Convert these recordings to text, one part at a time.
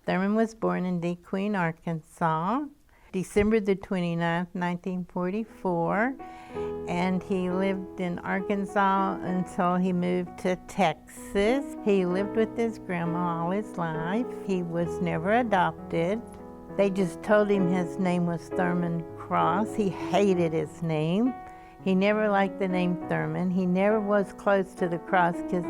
Thurmon was born in DeQueen, Arkansas, December the 29th, 1944, and he lived in Arkansas until he moved to Texas. He lived with his grandma all his life. He was never adopted. They just told him his name was Thurmon Cross. He hated his name. He never liked the name Thurmon. He never was close to the cross because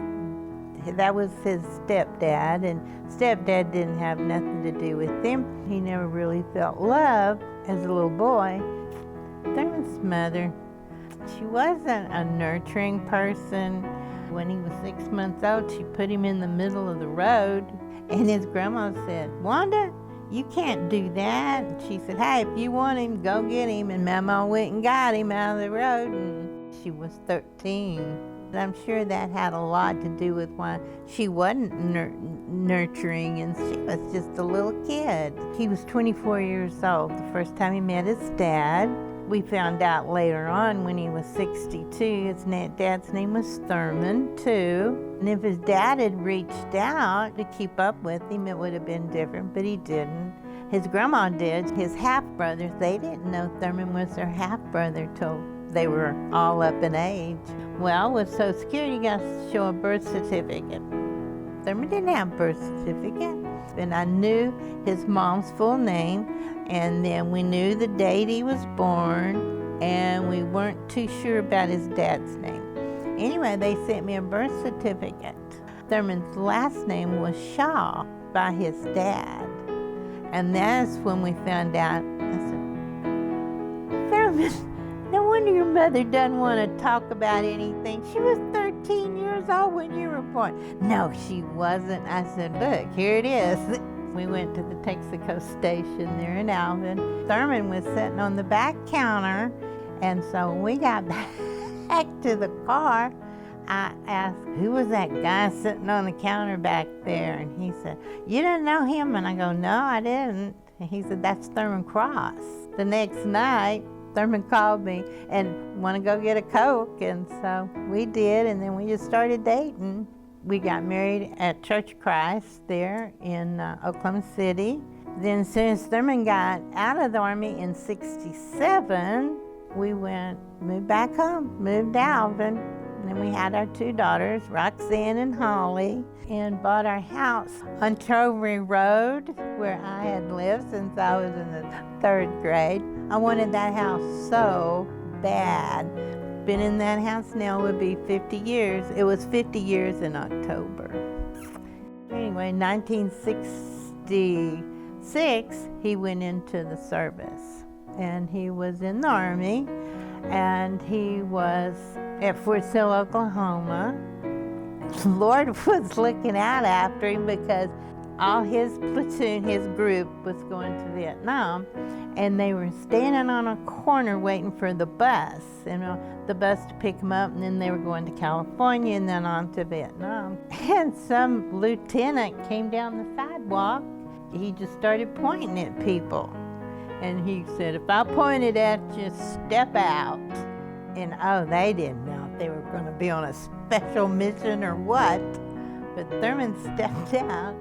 that was his stepdad, and stepdad didn't have nothing to do with him. He never really felt love as a little boy. Thurmon's mother, she wasn't a nurturing person. When he was 6 months old, she put him in the middle of the road, and his grandma said, "Wanda, you can't do that." And she said, "Hey, if you want him, go get him." And Mama went and got him out of the road, and she was 13. I'm sure that had a lot to do with why she wasn't nurturing, and she was just a little kid. He was 24 years old the first time he met his dad. We found out later on when he was 62, his dad's name was Thurmon too. And if his dad had reached out to keep up with him, it would have been different, but he didn't. His grandma did. His half-brothers, they didn't know Thurmon was their half-brother till they were all up in age. Well, with Social Security, you got to show a birth certificate. Thurmon didn't have a birth certificate. And I knew his mom's full name, and then we knew the date he was born, and we weren't too sure about his dad's name. Anyway, they sent me a birth certificate. Thurmon's last name was Shaw by his dad. And that's when we found out. I said, "Thurmon, no wonder your mother doesn't want to talk about anything. She was 13 years old when you were born." "No, she wasn't." I said, "Look, here it is." We went to the Texaco station there in Alvin. Thurmon was sitting on the back counter, and so when we got back to the car, I asked, "Who was that guy sitting on the counter back there?" And he said, "You didn't know him?" And I go, "No, I didn't." And he said, "That's Thurmon Cross." The next night, Thurmon called me and wanted to go get a Coke, and so we did, and then we just started dating. We got married at Church of Christ there in Oklahoma City. Then as soon as Thurmon got out of the Army in '67, we moved back home, moved to Alvin. And then we had our 2 daughters, Roxanne and Holly, and bought our house on Trovery Road, where I had lived since I was in the 3rd grade. I wanted that house so bad. Been in that house now would be 50 years. It was 50 years in October. Anyway, 1966, he went into the service, and he was in the Army, and he was at Fort Sill, Oklahoma. Lord was looking out after him because all his platoon, his group, was going to Vietnam, and they were standing on a corner waiting for the bus, the bus to pick them up, and then they were going to California and then on to Vietnam. And some lieutenant came down the sidewalk. He just started pointing at people, and he said, "If I pointed at you, step out." And they didn't know if they were going to be on a special mission or what, but Thurmon stepped out.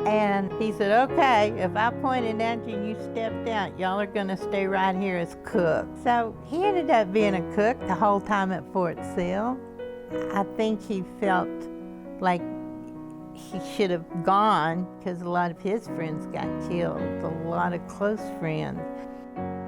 And he said, "Okay, if I pointed at you and you stepped out, y'all are going to stay right here as cooks." So he ended up being a cook the whole time at Fort Sill. I think he felt like he should have gone because a lot of his friends got killed, a lot of close friends.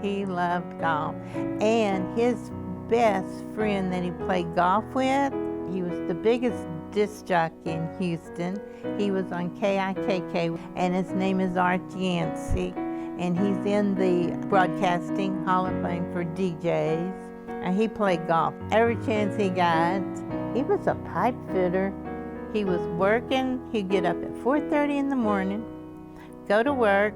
He loved golf. And his best friend that he played golf with, he was the biggest disc jockey in Houston. He was on KIKK, and his name is Art Yancey, and he's in the Broadcasting Hall of Fame for DJs. And he played golf every chance he got. He was a pipe fitter. He was working. He'd get up at 4:30 in the morning, go to work,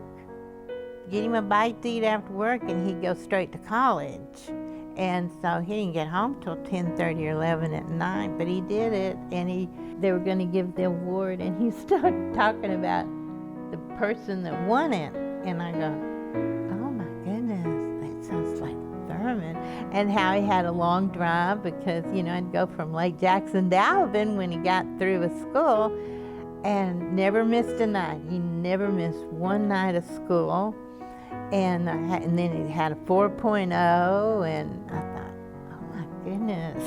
get him a bite to eat after work, and he'd go straight to college. And so he didn't get home till 10:30 or 11 at night, but he did it, and they were going to give the award, and he started talking about the person that won it. And I go, "Oh my goodness, that sounds like Thurmon." And how he had a long drive because, I'd go from Lake Jackson to Alvin when he got through with school. and never missed a night. He never missed one night of school. And then he had a 4.0, and I thought, oh my goodness.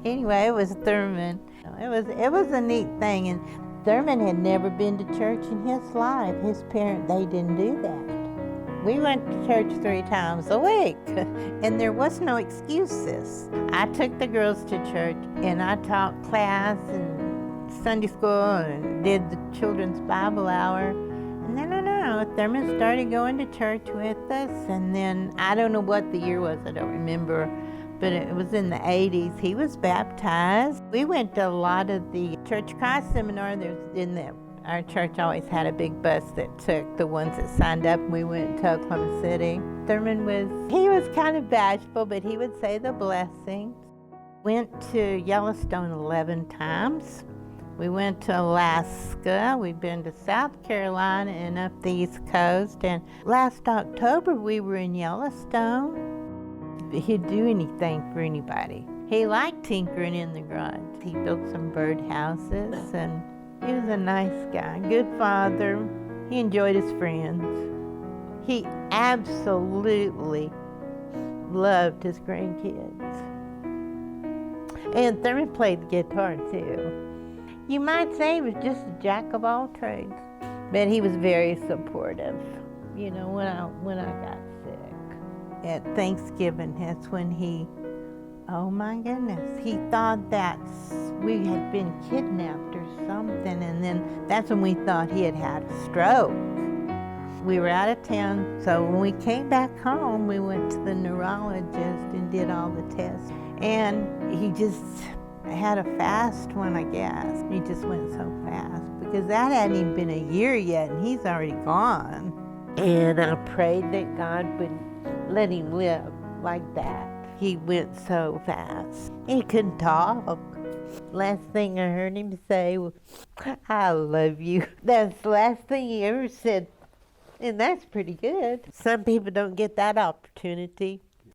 Anyway, it was Thurmon. It was a neat thing, and Thurmon had never been to church in his life. His parents, they didn't do that. We went to church 3 times a week, and there was no excuses. I took the girls to church, and I taught class and Sunday school and did the children's Bible hour. And then Thurmon started going to church with us, and then I don't know what the year was, I don't remember, but it was in the 80s. He was baptized. We went to a lot of the Church Cross seminar. Our church always had a big bus that took the ones that signed up, and we went to Oklahoma City. Thurmon was kind of bashful, but he would say the blessings. Went to Yellowstone 11 times. We went to Alaska. We've been to South Carolina and up the East Coast. And last October, we were in Yellowstone. He'd do anything for anybody. He liked tinkering in the garage. He built some bird houses, and he was a nice guy, good father. He enjoyed his friends. He absolutely loved his grandkids. And Thurmon played the guitar too. You might say he was just a jack of all trades, but he was very supportive. You know, when I got sick at Thanksgiving, that's when oh my goodness, he thought that we had been kidnapped or something, and then that's when we thought he had a stroke. We were out of town, so when we came back home, we went to the neurologist and did all the tests, and he just had a fast one, I guess. He just went so fast because that hadn't even been a year yet, and he's already gone. And I prayed that God would let him live like that. He went so fast. He couldn't talk. Last thing I heard him say was, "I love you." That's the last thing he ever said, and that's pretty good. Some people don't get that opportunity.